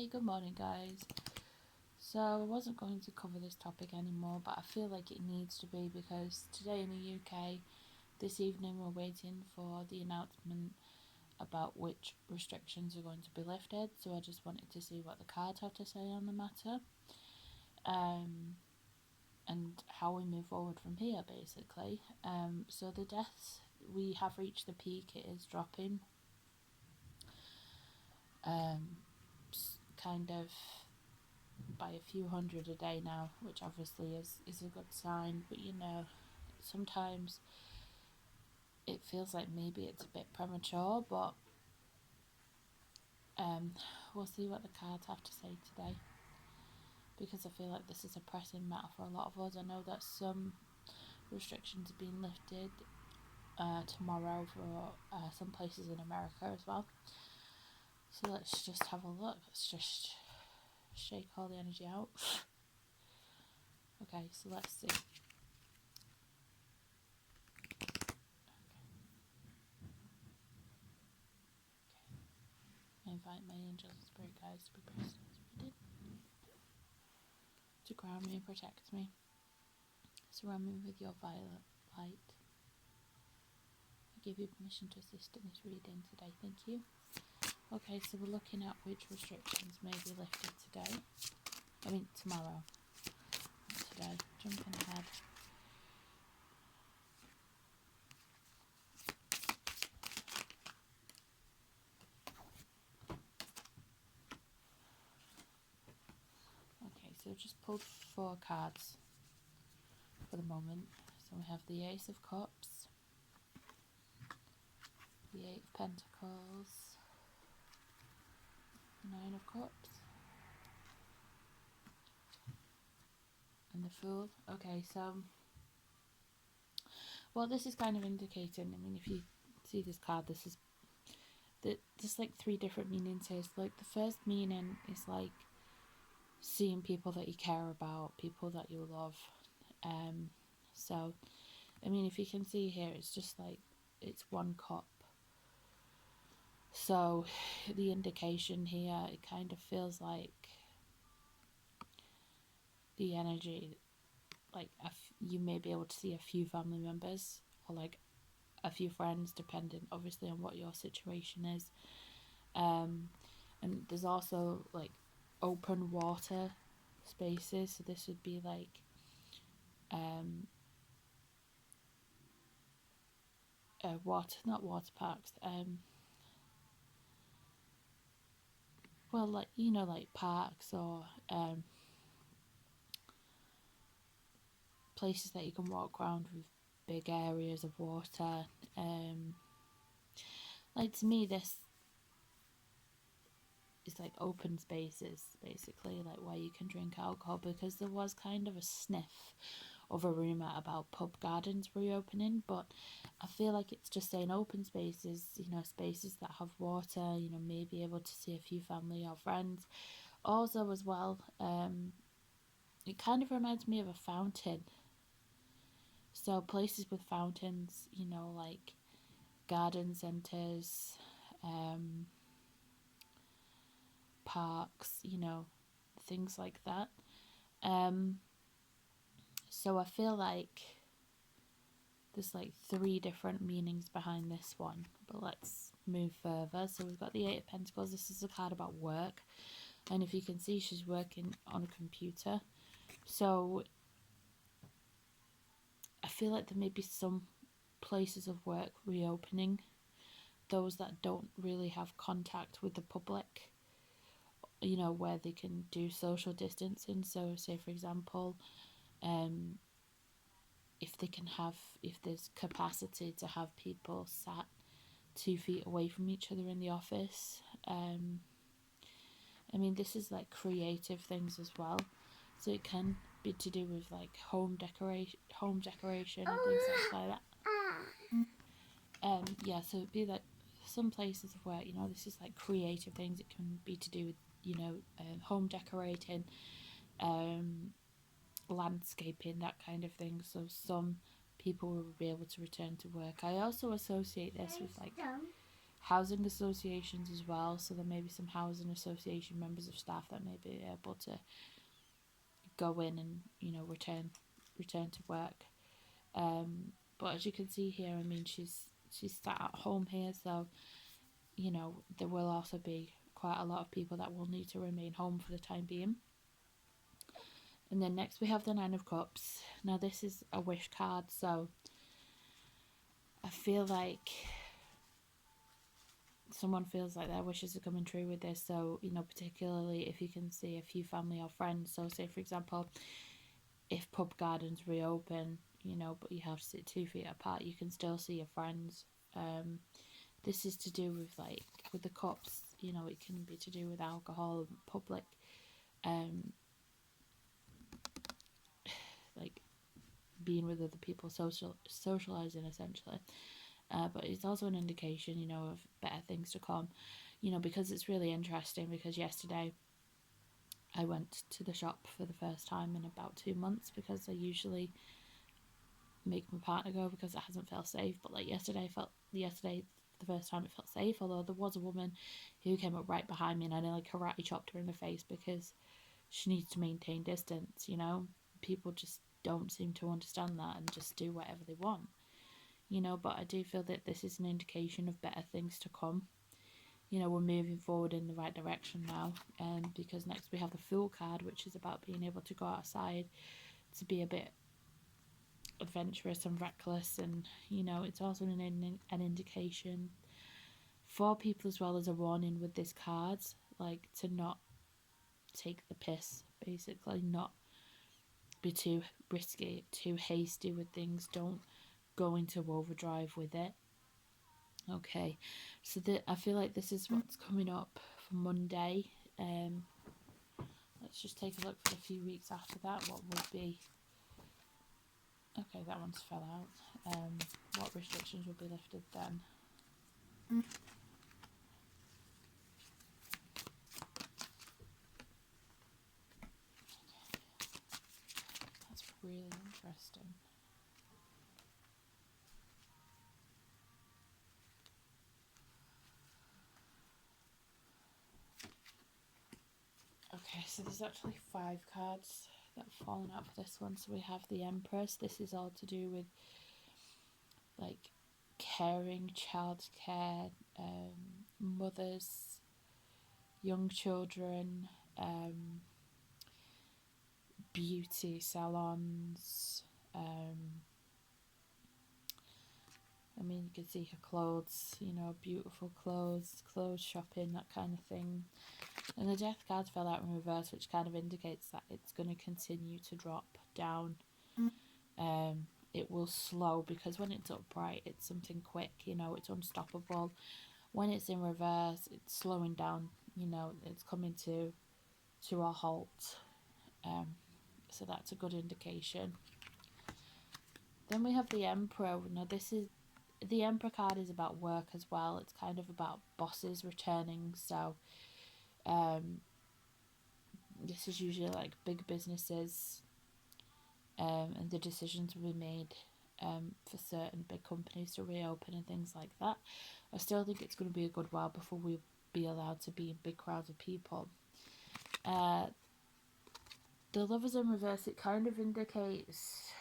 Hey, good morning, guys. So, I wasn't going to cover this topic anymore, but I feel like it needs to be because today in the UK, this evening, we're waiting for the announcement about which restrictions are going to be lifted. So, I just wanted to see what the cards have to say on the matter, and how we move forward from here, basically. So, the deaths, we have reached the peak, it is dropping. Kind of by a few hundred a day now, which obviously is a good sign, but sometimes it feels like maybe it's a bit premature, but we'll see what the cards have to say today, because I feel like this is a pressing matter for a lot of us. I know that some restrictions are being lifted tomorrow for some places in America as well. So let's just have a look. Let's just shake all the energy out. Okay, so let's see. I invite my angels and spirit guides to be present as reading, to ground me and protect me. Surround me with your violet light. I give you permission to assist in this reading today. Thank you. Okay, so we're looking at which restrictions may be lifted today. Tomorrow. Today. Jumping ahead. Okay, so I've just pulled 4 cards for the moment. So we have the Ace of Cups, the 8 of Pentacles, the 9 of Cups, and the Fool. Okay, so what this is kind of indicating, if you see this card, there's like 3 different meanings here. So, like, the first meaning is like seeing people that you care about, people that you love. So if you can see here, it's just like it's 1 cup. So the indication here, it kind of feels like the energy, like you may be able to see a few family members or like a few friends, depending obviously on what your situation is. And there's also like open water spaces, so this would be like not water parks, well, like parks or places that you can walk around with big areas of water. Like, to me, this is like open spaces, basically, like where you can drink alcohol, because there was kind of a sniff of a rumour about pub gardens reopening, but I feel like it's just saying open spaces, spaces that have water, maybe able to see a few family or friends. Also, as well, it kind of reminds me of a fountain. So places with fountains, like garden centres, parks, things like that. So I feel like there's like 3 different meanings behind this one, but let's move further. So we've got the 8 of Pentacles. This is a card about work, and if you can see, she's working on a computer. So I feel like there may be some places of work reopening, those that don't really have contact with the public, where they can do social distancing. So say, for example, if there's capacity to have people sat 2 feet away from each other in the office. This is like creative things as well, so it can be to do with like home decoration and things like that. So it'd be like some places where this is like creative things. It can be to do with home decorating, landscaping, that kind of thing. So some people will be able to return to work. I also associate this with like housing associations as well. So there may be some housing association members of staff that may be able to go in and, you know, return to work. But as you can see here, I mean, she's sat at home here, so, you know, there will also be quite a lot of people that will need to remain home for the time being. And then next we have the Nine of Cups. Now this is a wish card, so I feel like someone feels like their wishes are coming true with this. So, you know, particularly if you can see a few family or friends. So say, for example, if pub gardens reopen, you know, but you have to sit 2 feet apart, you can still see your friends. This is to do with, like, with the cups, you know, it can be to do with alcohol, public, like, being with other people, socializing essentially. But it's also an indication, you know, of better things to come, you know, because it's really interesting, because yesterday I went to the shop for the first time in about 2 months, because I usually make my partner go because it hasn't felt safe. But like yesterday the first time it felt safe, although there was a woman who came up right behind me and I nearly karate chopped her in the face because she needs to maintain distance, you know. People just don't seem to understand that and just do whatever they want, you know. But I do feel that this is an indication of better things to come. You know, we're moving forward in the right direction now, because next we have the Fool card, which is about being able to go outside, to be a bit adventurous and reckless. And, you know, it's also an indication for people as well as a warning with this card, like, to not take the piss, basically, not be too risky, too hasty with things, don't go into overdrive with it. Okay, so I feel like this is what's coming up for Monday. Let's just take a look for a few weeks after that. What would be... Okay, that one's fell out. What restrictions will be lifted then? That's really interesting. Okay, so there's actually 5 cards that have fallen out for this one. So we have the Empress. This is all to do with, like, caring, childcare, mothers, young children, beauty salons. I mean, you can see her clothes, you know, beautiful clothes shopping, that kind of thing. And the Death card fell out in reverse, which kind of indicates that it's going to continue to drop down. It will slow, because when it's upright, it's something quick, you know, it's unstoppable. When it's in reverse, it's slowing down, you know, it's coming to a halt. So that's a good indication. Then we have the Emperor. Now the Emperor card is about work as well. It's kind of about bosses returning. So this is usually like big businesses, and the decisions will be made for certain big companies to reopen and things like that. I still think it's going to be a good while before we'll be allowed to be in big crowds of people. The Lovers in reverse, it kind of indicates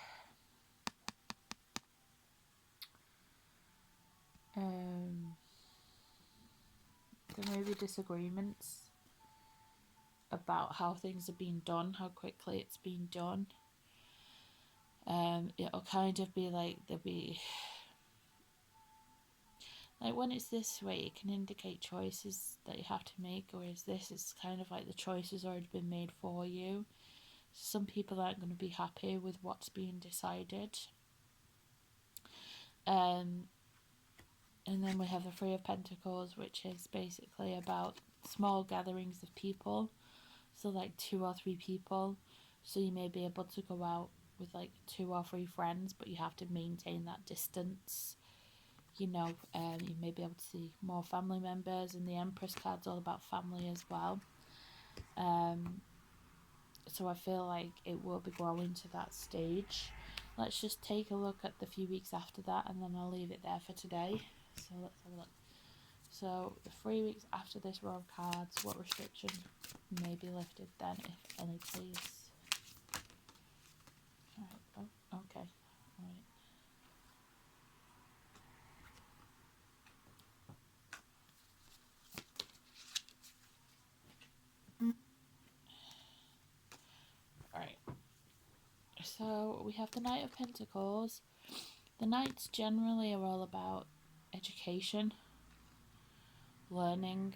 there may be disagreements about how things are being done, how quickly it's being done. It'll kind of be like there'll be, like, when it's this way, it can indicate choices that you have to make, whereas this is kind of like the choice has already been made for you. Some people aren't going to be happy with what's being decided. And then we have the Three of Pentacles, which is basically about small gatherings of people, so like 2 or 3 people. So you may be able to go out with like 2 or 3 friends, but you have to maintain that distance, you know. You may be able to see more family members, and the Empress card's all about family as well. So I feel like it will be growing to that stage. Let's just take a look at the few weeks after that, and then I'll leave it there for today. So let's have a look. So the 3 weeks after this row of cards, what restrictions may be lifted then, if any, please? Alright, oh, okay. Alright. Alright. So we have the Knight of Pentacles. The Knights generally are all about education, learning,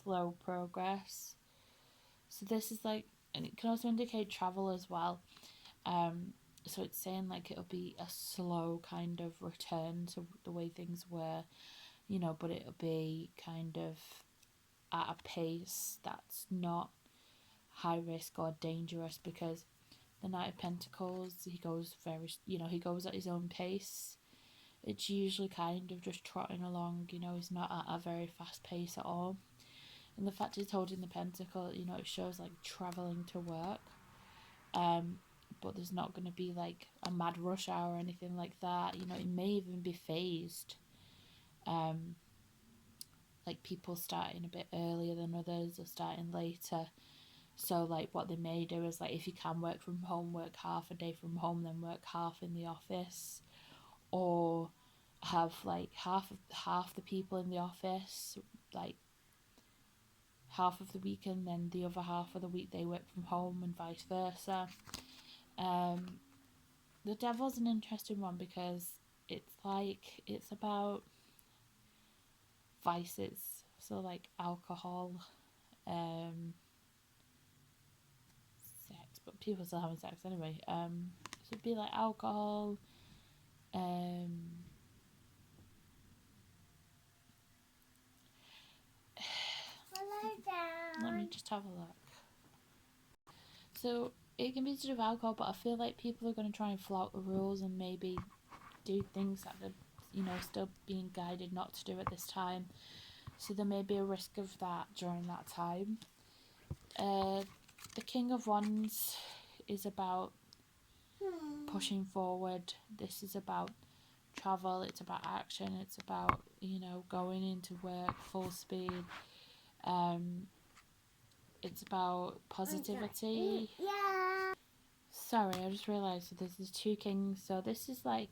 slow progress. So this is like, and it can also indicate travel as well. So it's saying like it'll be a slow kind of return to the way things were, you know, but it'll be kind of at a pace that's not high risk or dangerous, because the Knight of Pentacles, he goes very, you know, he goes at his own pace. It's usually kind of just trotting along, you know, he's not at a very fast pace at all. And the fact he's holding the pentacle, you know, it shows like travelling to work. But there's not going to be like a mad rush hour or anything like that. You know, it may even be phased. Like people starting a bit earlier than others or starting later. So like what they may do is like, if you can work from home, work half a day from home, then work half in the office, or have like half the people in the office like half of the week, and then the other half of the week they work from home, and vice versa. The Devil's an interesting one because it's about vices, so like alcohol, sex, but people still having sex anyway. So it'd be like alcohol, let me just have a look. So it can be to do with alcohol, but I feel like people are going to try and flout the rules and maybe do things that they're, you know, still being guided not to do at this time. So there may be a risk of that during that time. The King of Wands is about pushing forward. This is about travel, it's about action, it's about, you know, going into work full speed. It's about positivity. Yeah. Sorry, I just realised there's two kings. So this is like,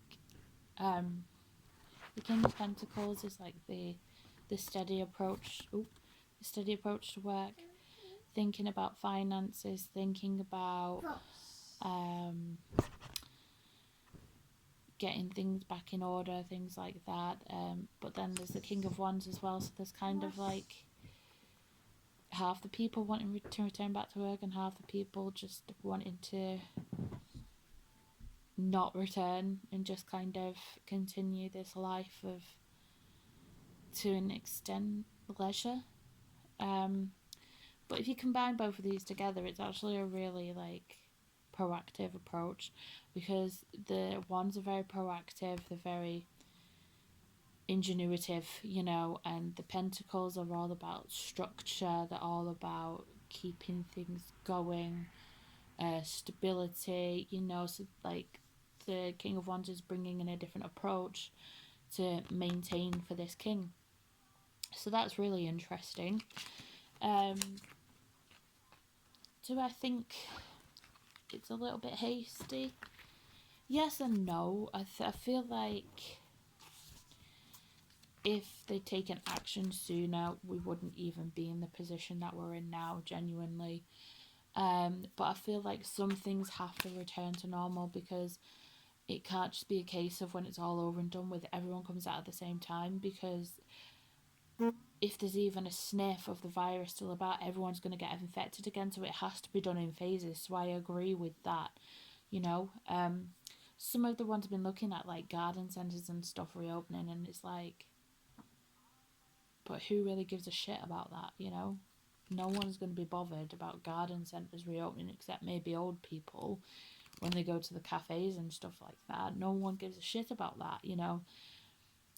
the King of Pentacles is like the steady approach. The steady approach to work. Thinking about finances. Thinking about getting things back in order. Things like that. But then there's the King of Wands as well. So there's kind of like half the people wanting to return back to work and half the people just wanting to not return and just kind of continue this life of, to an extent, leisure. But if you combine both of these together, it's actually a really like proactive approach, because the ones are very proactive, they're very ingenuitive, you know, and the Pentacles are all about structure, they're all about keeping things going, stability, you know. So like the King of Wands is bringing in a different approach to maintain for this king, so that's really interesting. Do I think it's a little bit hasty? Yes and no. I feel like if they'd taken action sooner, we wouldn't even be in the position that we're in now, genuinely. But I feel like some things have to return to normal, because it can't just be a case of when it's all over and done with, everyone comes out at the same time, because if there's even a sniff of the virus still about, everyone's going to get infected again, so it has to be done in phases. So I agree with that, you know. Some of the ones I've been looking at, like garden centres and stuff reopening, and it's like, but who really gives a shit about that, you know? No one's going to be bothered about garden centres reopening except maybe old people when they go to the cafes and stuff like that. No one gives a shit about that, you know?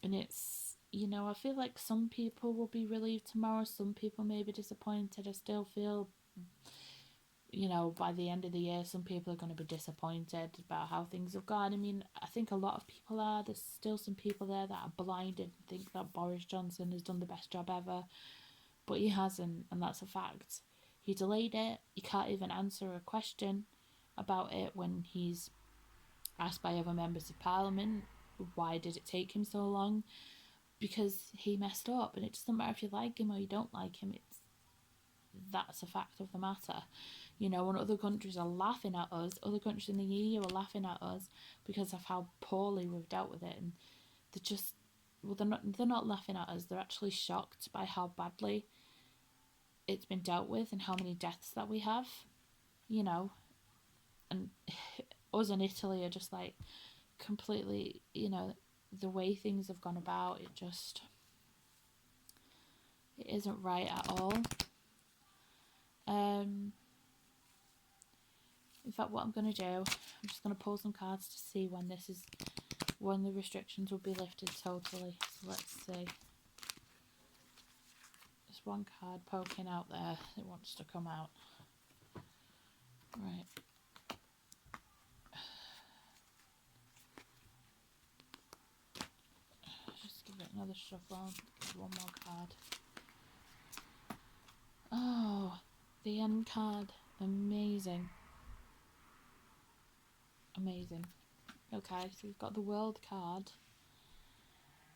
And it's, you know, I feel like some people will be relieved tomorrow, some people may be disappointed. I still feel you know, by the end of the year, some people are going to be disappointed about how things have gone. I mean, I think a lot of people are. There's still some people there that are blinded and think that Boris Johnson has done the best job ever, but he hasn't, and that's a fact. He delayed it. He can't even answer a question about it when he's asked by other members of parliament. Why did it take him so long? Because he messed up, and it doesn't matter if you like him or you don't like him. That's a fact of the matter. You know, when other countries are laughing at us, other countries in the EU are laughing at us because of how poorly we've dealt with it, and they're just, well, they're not laughing at us. They're actually shocked by how badly it's been dealt with and how many deaths that we have. You know, and us in Italy are just like completely, you know, the way things have gone about. It isn't right at all. In fact, what I'm going to do, I'm just going to pull some cards to see when the restrictions will be lifted totally. So let's see. There's one card poking out there. It wants to come out. Right. Just give it another shuffle. Give one more card. Oh, the end card. Amazing. Amazing. Okay, so we've got the world card.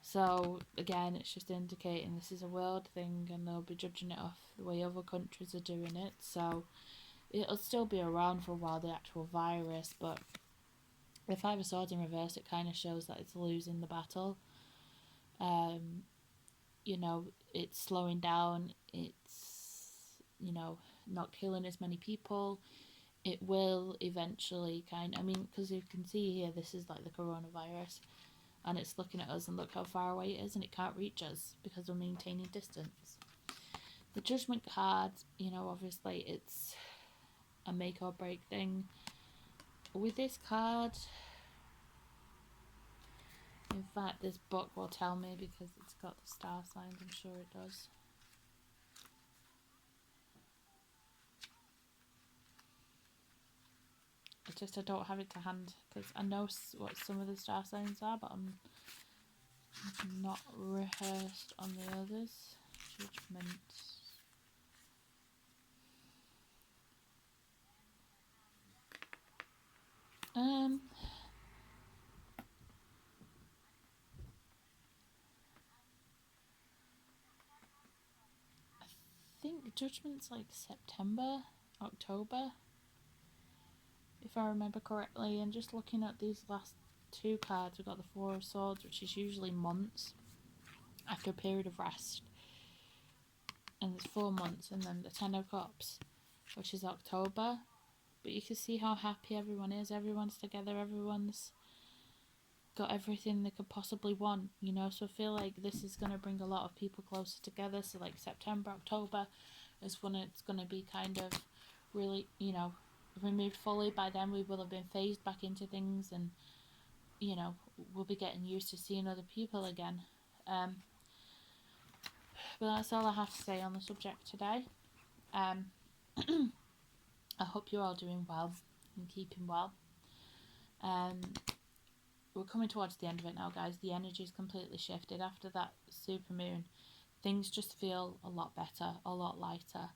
So again, it's just indicating this is a world thing, and they'll be judging it off the way other countries are doing it. So it'll still be around for a while, the actual virus, but the Five of Swords in reverse, it kind of shows that it's losing the battle. You know, it's slowing down. It's, you know, not killing as many people. It will eventually I mean, because you can see here, this is like the coronavirus, and it's looking at us, and look how far away it is, and it can't reach us because we're maintaining distance. The Judgment card, you know, obviously it's a make or break thing. With this card, in fact, this book will tell me because it's got the star signs, I'm sure it does. I don't have it to hand because I know what some of the star signs are, but I'm not rehearsed on the others. Judgment. I think Judgment's like September, October, if I remember correctly. And just looking at these last two cards, we've got the Four of Swords, which is usually months after a period of rest, and there's 4 months, and then the Ten of Cups, which is October. But you can see how happy everyone is. Everyone's together. Everyone's got everything they could possibly want, you know. So I feel like this is going to bring a lot of people closer together. So like September, October is when it's going to be kind of really, you know, removed fully. By then we will have been phased back into things, and, you know, we'll be getting used to seeing other people again. But that's all I have to say on the subject today. I hope you're all doing well and keeping well. We're coming towards the end of it now, guys. The energy's completely shifted after that super moon. Things just feel a lot better, a lot lighter.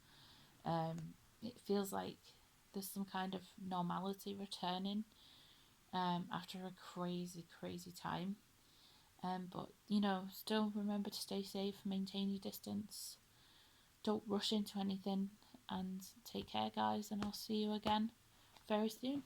It feels like there's some kind of normality returning after a crazy, crazy time. But, you know, still remember to stay safe, maintain your distance, don't rush into anything, and take care, guys, and I'll see you again very soon.